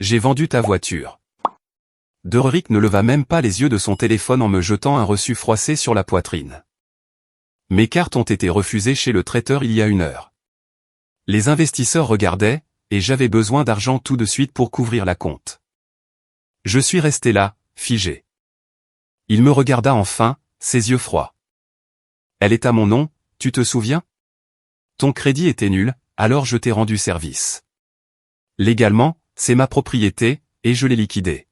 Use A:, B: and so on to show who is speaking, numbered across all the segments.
A: J'ai vendu ta voiture. Dererick ne leva même pas les yeux de son téléphone en me jetant un reçu froissé sur la poitrine. Mes cartes ont été refusées chez le traiteur il y a 1 heure. Les investisseurs regardaient, et j'avais besoin d'argent tout de suite pour couvrir la compte. Je suis resté là, figé. Il me regarda enfin, ses yeux froids. Elle est à mon nom, tu te souviens? Ton crédit était nul, alors je t'ai rendu service. Légalement, c'est ma propriété, et je l'ai liquidée.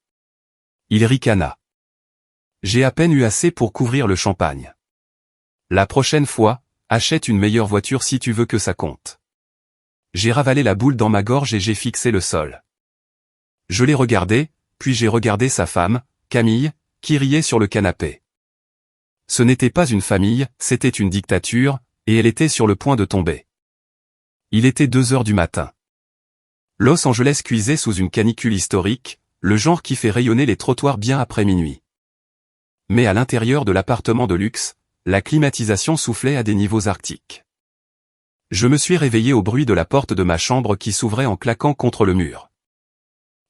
A: Il ricana. J'ai à peine eu assez pour couvrir le champagne. La prochaine fois, achète une meilleure voiture si tu veux que ça compte. J'ai ravalé la boule dans ma gorge et j'ai fixé le sol. Je l'ai regardé, puis j'ai regardé sa femme, Camille, qui riait sur le canapé. Ce n'était pas une famille, c'était une dictature, et elle était sur le point de tomber. Il était 2 heures du matin. Los Angeles cuisait sous une canicule historique, le genre qui fait rayonner les trottoirs bien après minuit. Mais à l'intérieur de l'appartement de luxe, la climatisation soufflait à des niveaux arctiques. Je me suis réveillé au bruit de la porte de ma chambre qui s'ouvrait en claquant contre le mur.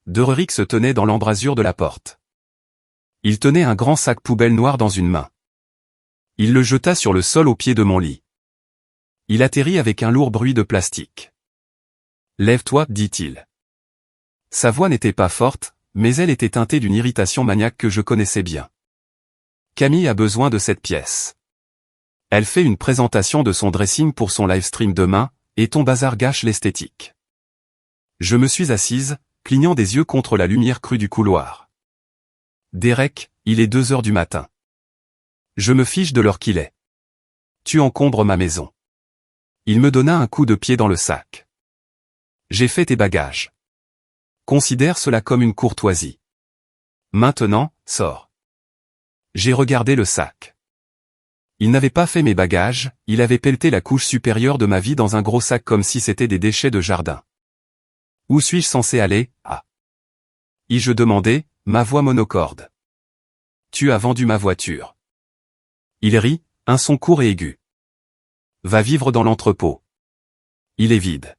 A: Dererick se tenait dans l'embrasure de la porte. Il tenait un grand sac poubelle noir dans une main. Il le jeta sur le sol au pied de mon lit. Il atterrit avec un lourd bruit de plastique. « Lève-toi, dit-il. » Sa voix n'était pas forte, mais elle était teintée d'une irritation maniaque que je connaissais bien. Camille a besoin de cette pièce. Elle fait une présentation de son dressing pour son livestream demain, et ton bazar gâche l'esthétique. Je me suis assise, clignant des yeux contre la lumière crue du couloir. Derek, il est 2 heures du matin. Je me fiche de l'heure qu'il est. Tu encombres ma maison. Il me donna un coup de pied dans le sac. J'ai fait tes bagages. Considère cela comme une courtoisie. Maintenant, sors. J'ai regardé le sac. Il n'avait pas fait mes bagages, il avait pelleté la couche supérieure de ma vie dans un gros sac comme si c'était des déchets de jardin. Où suis-je censé aller, ah? Je demandais, ma voix monocorde. Tu as vendu ma voiture. Il rit, un son court et aigu. Va vivre dans l'entrepôt. Il est vide.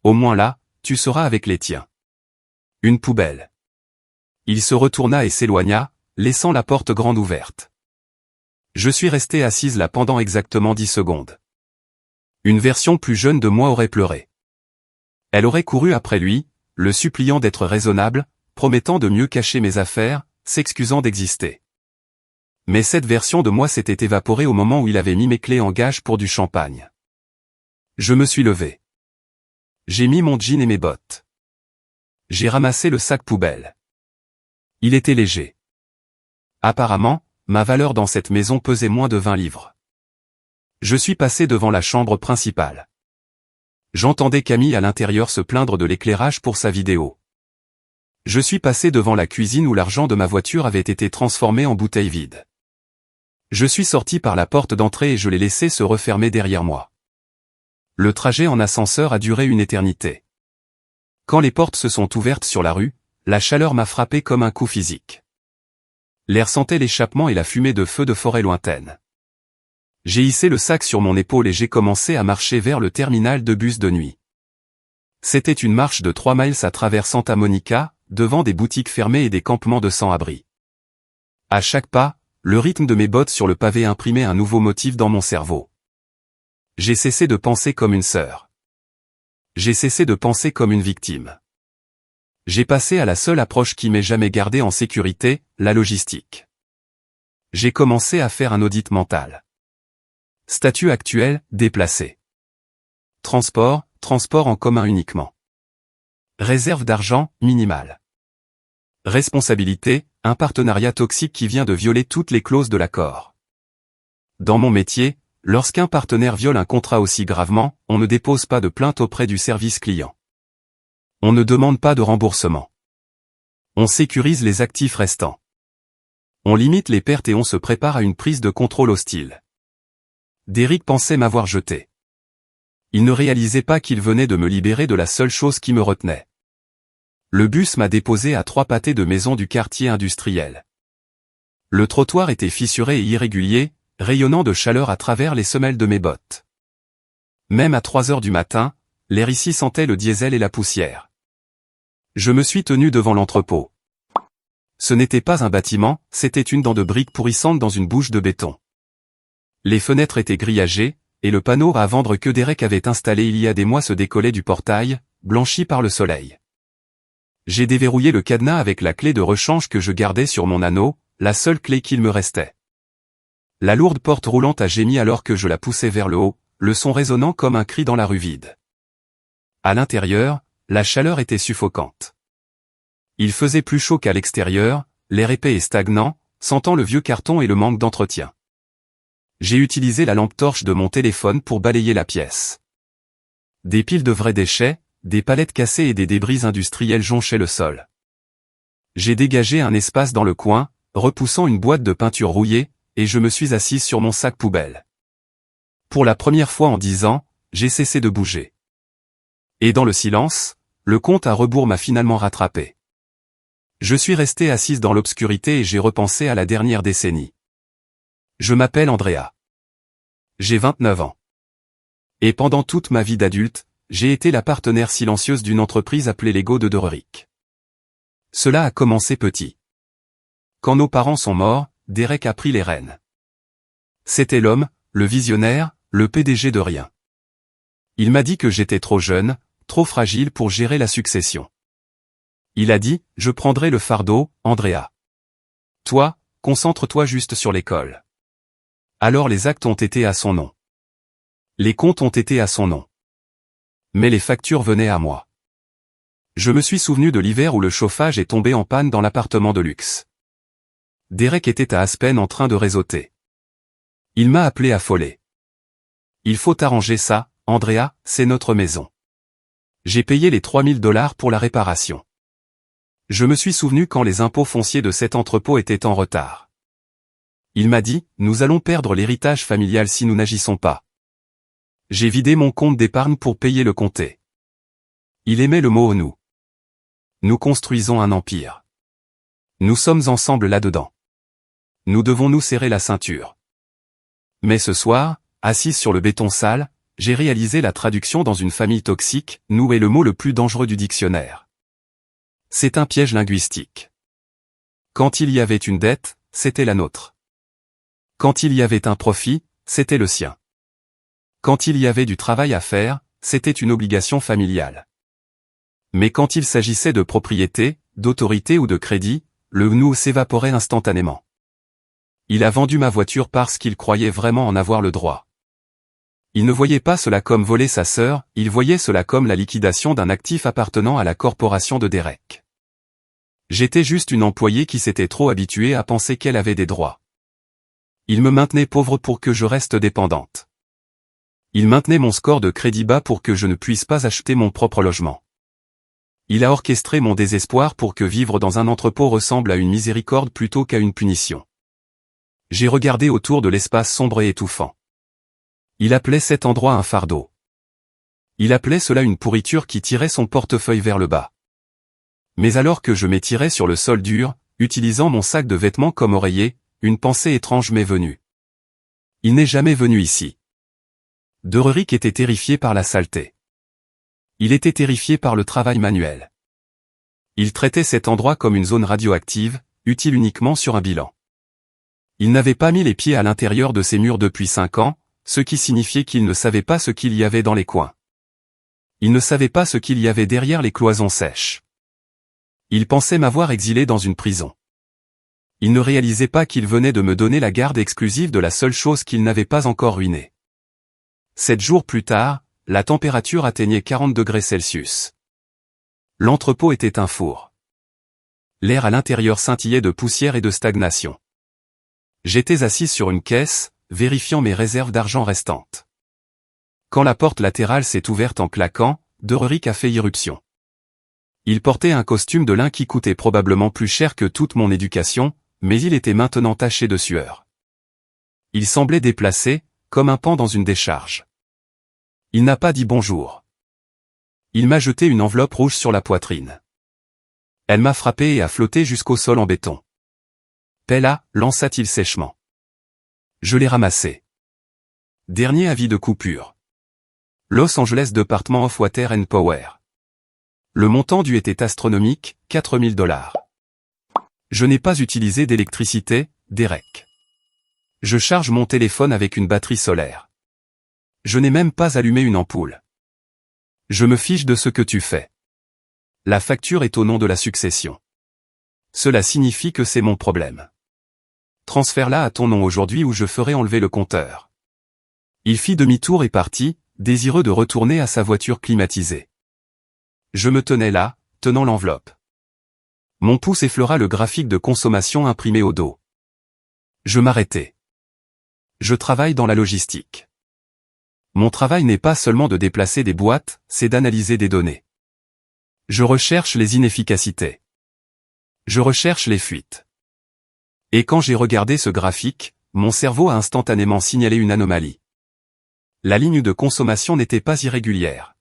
A: Au moins là, tu seras avec les tiens. Une poubelle. Il se retourna et s'éloigna, laissant la porte grande ouverte. Je suis resté assise là pendant exactement 10 secondes. Une version plus jeune de moi aurait pleuré. Elle aurait couru après lui, le suppliant d'être raisonnable, promettant de mieux cacher mes affaires, s'excusant d'exister. Mais cette version de moi s'était évaporée au moment où il avait mis mes clés en gage pour du champagne. Je me suis levé. J'ai mis mon jean et mes bottes. J'ai ramassé le sac poubelle. Il était léger. Apparemment, ma valeur dans cette maison pesait moins de 20 livres. Je suis passé devant la chambre principale. J'entendais Camille à l'intérieur se plaindre de l'éclairage pour sa vidéo. Je suis passé devant la cuisine où l'argent de ma voiture avait été transformé en bouteille vide. Je suis sorti par la porte d'entrée et je l'ai laissé se refermer derrière moi. Le trajet en ascenseur a duré une éternité. Quand les portes se sont ouvertes sur la rue, la chaleur m'a frappé comme un coup physique. L'air sentait l'échappement et la fumée de feux de forêt lointaine. J'ai hissé le sac sur mon épaule et j'ai commencé à marcher vers le terminal de bus de nuit. C'était une marche de 3 miles à travers Santa Monica, devant des boutiques fermées et des campements de sans-abri. À chaque pas, le rythme de mes bottes sur le pavé imprimait un nouveau motif dans mon cerveau. J'ai cessé de penser comme une sœur. J'ai cessé de penser comme une victime. J'ai passé à la seule approche qui m'ait jamais gardé en sécurité, la logistique. J'ai commencé à faire un audit mental. Statut actuel, déplacé. Transport en commun uniquement. Réserve d'argent, minimale. Responsabilité, un partenariat toxique qui vient de violer toutes les clauses de l'accord. Dans mon métier, lorsqu'un partenaire viole un contrat aussi gravement, on ne dépose pas de plainte auprès du service client. On ne demande pas de remboursement. On sécurise les actifs restants. On limite les pertes et on se prépare à une prise de contrôle hostile. Derrick pensait m'avoir jeté. Il ne réalisait pas qu'il venait de me libérer de la seule chose qui me retenait. Le bus m'a déposé à 3 pâtés de maisons du quartier industriel. Le trottoir était fissuré et irrégulier, rayonnant de chaleur à travers les semelles de mes bottes. Même à 3 heures du matin, l'air ici sentait le diesel et la poussière. Je me suis tenu devant l'entrepôt. Ce n'était pas un bâtiment, c'était une dent de briques pourrissante dans une bouche de béton. Les fenêtres étaient grillagées, et le panneau à vendre que Derek avait installé il y a des mois se décollait du portail, blanchi par le soleil. J'ai déverrouillé le cadenas avec la clé de rechange que je gardais sur mon anneau, la seule clé qu'il me restait. La lourde porte roulante a gémi alors que je la poussais vers le haut, le son résonnant comme un cri dans la rue vide. À l'intérieur, la chaleur était suffocante. Il faisait plus chaud qu'à l'extérieur, l'air épais et stagnant, sentant le vieux carton et le manque d'entretien. J'ai utilisé la lampe torche de mon téléphone pour balayer la pièce. Des piles de vrais déchets, des palettes cassées et des débris industriels jonchaient le sol. J'ai dégagé un espace dans le coin, repoussant une boîte de peinture rouillée, et je me suis assise sur mon sac poubelle. Pour la première fois en 10 ans, j'ai cessé de bouger. Et dans le silence, le compte à rebours m'a finalement rattrapé. Je suis resté assise dans l'obscurité et j'ai repensé à la dernière décennie. Je m'appelle Andrea. J'ai 29 ans. Et pendant toute ma vie d'adulte, j'ai été la partenaire silencieuse d'une entreprise appelée Lego de Dererick. Cela a commencé petit. Quand nos parents sont morts, Derek a pris les rênes. C'était l'homme, le visionnaire, le PDG de rien. Il m'a dit que j'étais trop jeune, trop fragile pour gérer la succession. Il a dit, je prendrai le fardeau, Andrea. Toi, concentre-toi juste sur l'école. Alors les actes ont été à son nom. Les comptes ont été à son nom. Mais les factures venaient à moi. Je me suis souvenu de l'hiver où le chauffage est tombé en panne dans l'appartement de luxe. Derek était à Aspen en train de réseauter. Il m'a appelé affolé. Il faut arranger ça, Andrea, c'est notre maison. J'ai payé les $3000 pour la réparation. Je me suis souvenu quand les impôts fonciers de cet entrepôt étaient en retard. Il m'a dit, nous allons perdre l'héritage familial si nous n'agissons pas. J'ai vidé mon compte d'épargne pour payer le compté. Il aimait le mot nous. Nous construisons un empire. Nous sommes ensemble là-dedans. Nous devons nous serrer la ceinture. Mais ce soir, assise sur le béton sale, j'ai réalisé la traduction dans une famille toxique, nous est le mot le plus dangereux du dictionnaire. C'est un piège linguistique. Quand il y avait une dette, c'était la nôtre. Quand il y avait un profit, c'était le sien. Quand il y avait du travail à faire, c'était une obligation familiale. Mais quand il s'agissait de propriété, d'autorité ou de crédit, le nous s'évaporait instantanément. Il a vendu ma voiture parce qu'il croyait vraiment en avoir le droit. Il ne voyait pas cela comme voler sa sœur, il voyait cela comme la liquidation d'un actif appartenant à la corporation de Derek. J'étais juste une employée qui s'était trop habituée à penser qu'elle avait des droits. Il me maintenait pauvre pour que je reste dépendante. Il maintenait mon score de crédit bas pour que je ne puisse pas acheter mon propre logement. Il a orchestré mon désespoir pour que vivre dans un entrepôt ressemble à une miséricorde plutôt qu'à une punition. J'ai regardé autour de l'espace sombre et étouffant. Il appelait cet endroit un fardeau. Il appelait cela une pourriture qui tirait son portefeuille vers le bas. Mais alors que je m'étirais sur le sol dur, utilisant mon sac de vêtements comme oreiller, une pensée étrange m'est venue. Il n'est jamais venu ici. Dererick était terrifié par la saleté. Il était terrifié par le travail manuel. Il traitait cet endroit comme une zone radioactive, utile uniquement sur un bilan. Il n'avait pas mis les pieds à l'intérieur de ces murs depuis 5 ans, ce qui signifiait qu'il ne savait pas ce qu'il y avait dans les coins. Il ne savait pas ce qu'il y avait derrière les cloisons sèches. Il pensait m'avoir exilé dans une prison. Il ne réalisait pas qu'il venait de me donner la garde exclusive de la seule chose qu'il n'avait pas encore ruinée. 7 jours plus tard, la température atteignait 40 degrés Celsius. L'entrepôt était un four. L'air à l'intérieur scintillait de poussière et de stagnation. J'étais assis sur une caisse, vérifiant mes réserves d'argent restantes. Quand la porte latérale s'est ouverte en claquant, Dererick a fait irruption. Il portait un costume de lin qui coûtait probablement plus cher que toute mon éducation, mais il était maintenant taché de sueur. Il semblait déplacé, comme un paon dans une décharge. Il n'a pas dit bonjour. Il m'a jeté une enveloppe rouge sur la poitrine. Elle m'a frappé et a flotté jusqu'au sol en béton. Pella, lança-t-il sèchement. Je l'ai ramassé. Dernier avis de coupure. Los Angeles Department of Water and Power. Le montant dû était astronomique, 4000 $. Je n'ai pas utilisé d'électricité, Derek. Je charge mon téléphone avec une batterie solaire. Je n'ai même pas allumé une ampoule. Je me fiche de ce que tu fais. La facture est au nom de la succession. Cela signifie que c'est mon problème. Transfère-la à ton nom aujourd'hui ou je ferai enlever le compteur. Il fit demi-tour et partit, désireux de retourner à sa voiture climatisée. Je me tenais là, tenant l'enveloppe. Mon pouce effleura le graphique de consommation imprimé au dos. Je m'arrêtai. Je travaille dans la logistique. Mon travail n'est pas seulement de déplacer des boîtes, c'est d'analyser des données. Je recherche les inefficacités. Je recherche les fuites. Et quand j'ai regardé ce graphique, mon cerveau a instantanément signalé une anomalie. La ligne de consommation n'était pas irrégulière.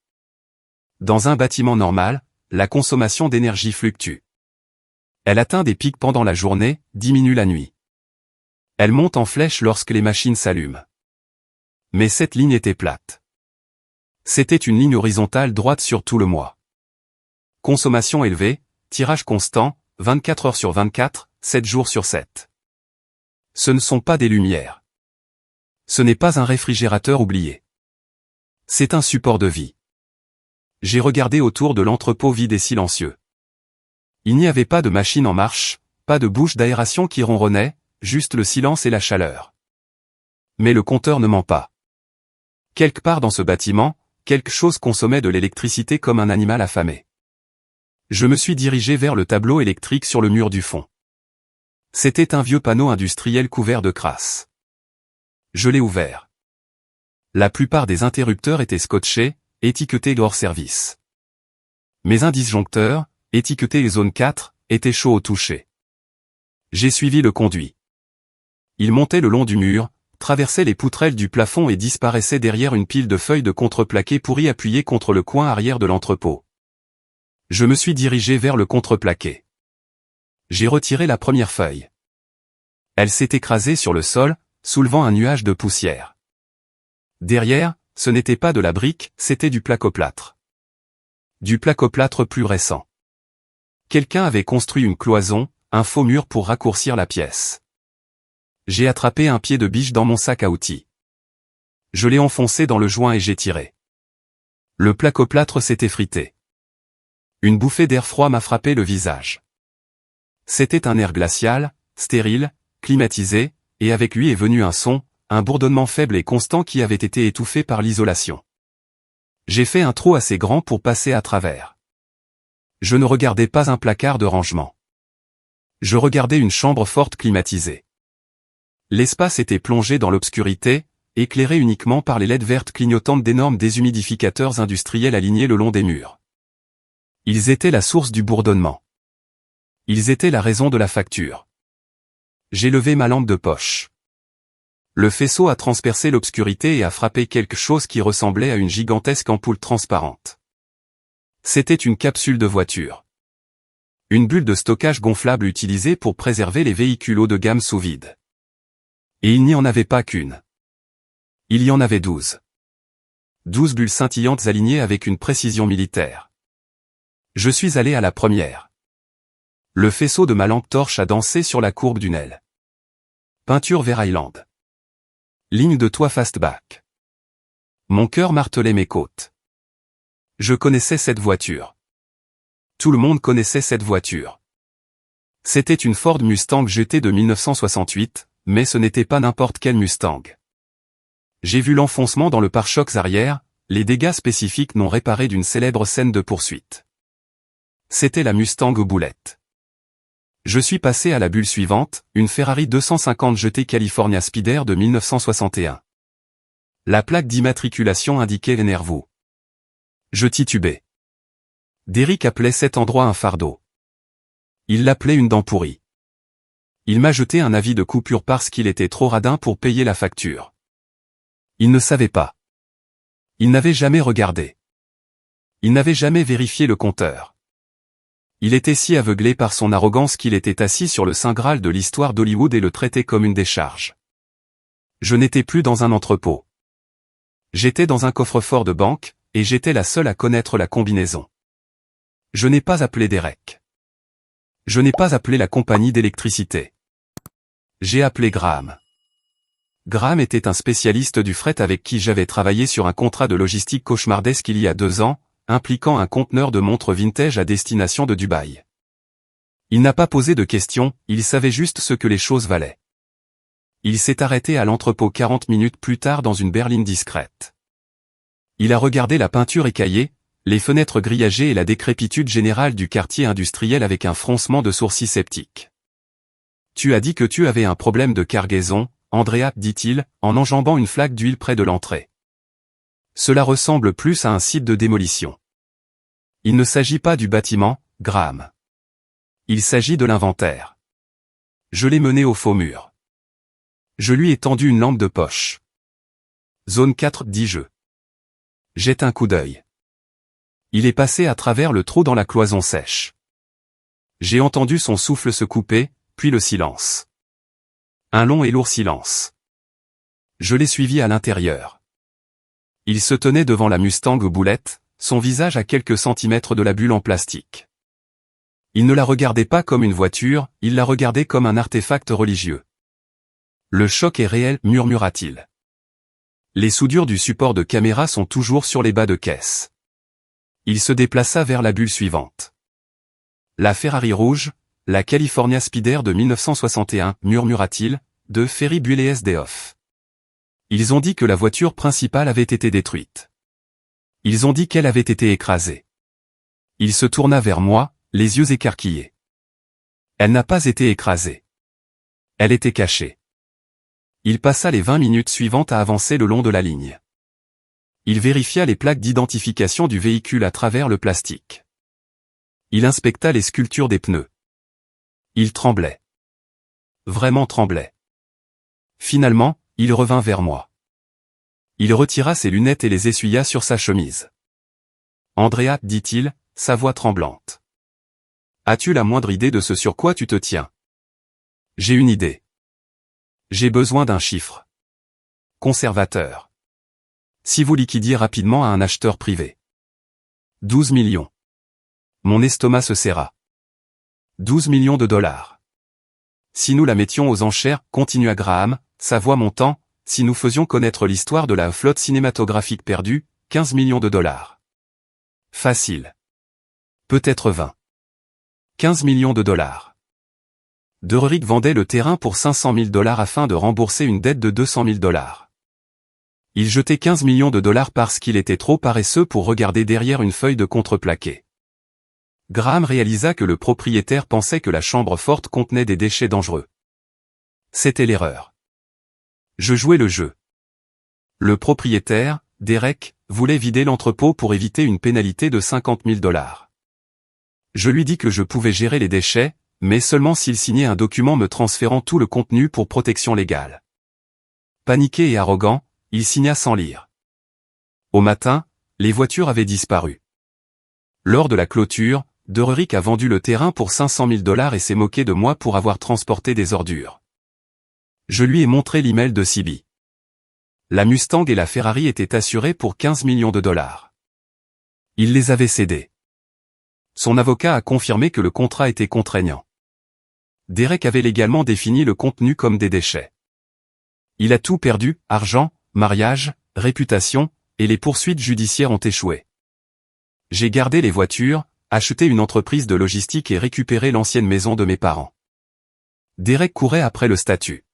A: Dans un bâtiment normal, la consommation d'énergie fluctue. Elle atteint des pics pendant la journée, diminue la nuit. Elle monte en flèche lorsque les machines s'allument. Mais cette ligne était plate. C'était une ligne horizontale droite sur tout le mois. Consommation élevée, tirage constant, 24 heures sur 24, 7 jours sur 7. Ce ne sont pas des lumières. Ce n'est pas un réfrigérateur oublié. C'est un support de vie. J'ai regardé autour de l'entrepôt vide et silencieux. Il n'y avait pas de machine en marche, pas de bouche d'aération qui ronronnait, juste le silence et la chaleur. Mais le compteur ne ment pas. Quelque part dans ce bâtiment, quelque chose consommait de l'électricité comme un animal affamé. Je me suis dirigé vers le tableau électrique sur le mur du fond. C'était un vieux panneau industriel couvert de crasse. Je l'ai ouvert. La plupart des interrupteurs étaient scotchés, étiquetés hors service. Mes un disjoncteur, étiqueté zone 4, était chaud au toucher. J'ai suivi le conduit. Il montait le long du mur, traversait les poutrelles du plafond et disparaissait derrière une pile de feuilles de contreplaqué pourries appuyées contre le coin arrière de l'entrepôt. Je me suis dirigé vers le contreplaqué. J'ai retiré la première feuille. Elle s'est écrasée sur le sol, soulevant un nuage de poussière. Derrière, ce n'était pas de la brique, c'était du placoplâtre. Du placoplâtre plus récent. Quelqu'un avait construit une cloison, un faux mur pour raccourcir la pièce. J'ai attrapé un pied de biche dans mon sac à outils. Je l'ai enfoncé dans le joint et j'ai tiré. Le placoplâtre s'est effrité. Une bouffée d'air froid m'a frappé le visage. C'était un air glacial, stérile, climatisé, et avec lui est venu un son, un bourdonnement faible et constant qui avait été étouffé par l'isolation. J'ai fait un trou assez grand pour passer à travers. Je ne regardais pas un placard de rangement. Je regardais une chambre forte climatisée. L'espace était plongé dans l'obscurité, éclairé uniquement par les LED vertes clignotantes d'énormes déshumidificateurs industriels alignés le long des murs. Ils étaient la source du bourdonnement. Ils étaient la raison de la facture. J'ai levé ma lampe de poche. Le faisceau a transpercé l'obscurité et a frappé quelque chose qui ressemblait à une gigantesque ampoule transparente. C'était une capsule de voiture. Une bulle de stockage gonflable utilisée pour préserver les véhicules haut de gamme sous vide. Et il n'y en avait pas qu'une. Il y en avait 12. 12 bulles scintillantes alignées avec une précision militaire. Je suis allé à la première. Le faisceau de ma lampe torche a dansé sur la courbe d'une aile. Peinture Ver Island. Ligne de toit fastback. Mon cœur martelait mes côtes. Je connaissais cette voiture. Tout le monde connaissait cette voiture. C'était une Ford Mustang GT de 1968, mais ce n'était pas n'importe quel Mustang. J'ai vu l'enfoncement dans le pare-chocs arrière, les dégâts spécifiques non réparés d'une célèbre scène de poursuite. C'était la Mustang aux boulettes. Je suis passé à la bulle suivante, une Ferrari 250 GT California Speeder de 1961. La plaque d'immatriculation indiquait les Nervous. Je titubais. Derek appelait cet endroit un fardeau. Il l'appelait une dent pourrie. Il m'a jeté un avis de coupure parce qu'il était trop radin pour payer la facture. Il ne savait pas. Il n'avait jamais regardé. Il n'avait jamais vérifié le compteur. Il était si aveuglé par son arrogance qu'il était assis sur le saint Graal de l'histoire d'Hollywood et le traitait comme une décharge. Je n'étais plus dans un entrepôt. J'étais dans un coffre-fort de banque, et j'étais la seule à connaître la combinaison. Je n'ai pas appelé Derek. Je n'ai pas appelé la compagnie d'électricité. J'ai appelé Graham. Graham était un spécialiste du fret avec qui j'avais travaillé sur un contrat de logistique cauchemardesque il y a 2 ans, impliquant un conteneur de montres vintage à destination de Dubaï. Il n'a pas posé de questions, il savait juste ce que les choses valaient. Il s'est arrêté à l'entrepôt 40 minutes plus tard dans une berline discrète. Il a regardé la peinture écaillée, les fenêtres grillagées et la décrépitude générale du quartier industriel avec un froncement de sourcils sceptique. « Tu as dit que tu avais un problème de cargaison, Andrea, dit-il, en enjambant une flaque d'huile près de l'entrée. Cela ressemble plus à un site de démolition. Il ne s'agit pas du bâtiment, Graham. Il s'agit de l'inventaire. Je l'ai mené au faux mur. Je lui ai tendu une lampe de poche. Zone 4, dis-je. Jette un coup d'œil. Il est passé à travers le trou dans la cloison sèche. J'ai entendu son souffle se couper, puis le silence. Un long et lourd silence. Je l'ai suivi à l'intérieur. Il se tenait devant la Mustang boulette, son visage à quelques centimètres de la bulle en plastique. Il ne la regardait pas comme une voiture, il la regardait comme un artefact religieux. Le choc est réel, murmura-t-il. Les soudures du support de caméra sont toujours sur les bas de caisse. Il se déplaça vers la bulle suivante. La Ferrari rouge, la California Speeder de 1961, murmura-t-il, de Ferry Bulley SDoff. Ils ont dit que la voiture principale avait été détruite. Ils ont dit qu'elle avait été écrasée. Il se tourna vers moi, les yeux écarquillés. Elle n'a pas été écrasée. Elle était cachée. Il passa les 20 minutes suivantes à avancer le long de la ligne. Il vérifia les plaques d'identification du véhicule à travers le plastique. Il inspecta les sculptures des pneus. Il tremblait. Vraiment tremblait. Finalement, il revint vers moi. Il retira ses lunettes et les essuya sur sa chemise. « Andrea, dit-il, sa voix tremblante. As-tu la moindre idée de ce sur quoi tu te tiens ? J'ai une idée. J'ai besoin d'un chiffre. Conservateur. Si vous liquidiez rapidement à un acheteur privé. 12 millions. Mon estomac se serra. 12 millions de dollars. Si nous la mettions aux enchères, continua Graham, sa voix montant, si nous faisions connaître l'histoire de la flotte cinématographique perdue, 15 millions de dollars. Facile. Peut-être 20. 15 millions de dollars. Derrick vendait le terrain pour 500 000 $ afin de rembourser une dette de 200 000 $. Il jetait 15 millions de dollars parce qu'il était trop paresseux pour regarder derrière une feuille de contreplaqué. Graham réalisa que le propriétaire pensait que la chambre forte contenait des déchets dangereux. C'était l'erreur. Je jouais le jeu. Le propriétaire, Derek, voulait vider l'entrepôt pour éviter une pénalité de 50 000 $. Je lui dis que je pouvais gérer les déchets, mais seulement s'il signait un document me transférant tout le contenu pour protection légale. Paniqué et arrogant, il signa sans lire. Au matin, les voitures avaient disparu. Lors de la clôture, Derrick a vendu le terrain pour 500 000 $ et s'est moqué de moi pour avoir transporté des ordures. Je lui ai montré l'email de Sibi. La Mustang et la Ferrari étaient assurées pour 15 millions de dollars. Il les avait cédées. Son avocat a confirmé que le contrat était contraignant. Derek avait légalement défini le contenu comme des déchets. Il a tout perdu, argent, mariage, réputation, et les poursuites judiciaires ont échoué. J'ai gardé les voitures, acheté une entreprise de logistique et récupéré l'ancienne maison de mes parents. Derek courait après le statut.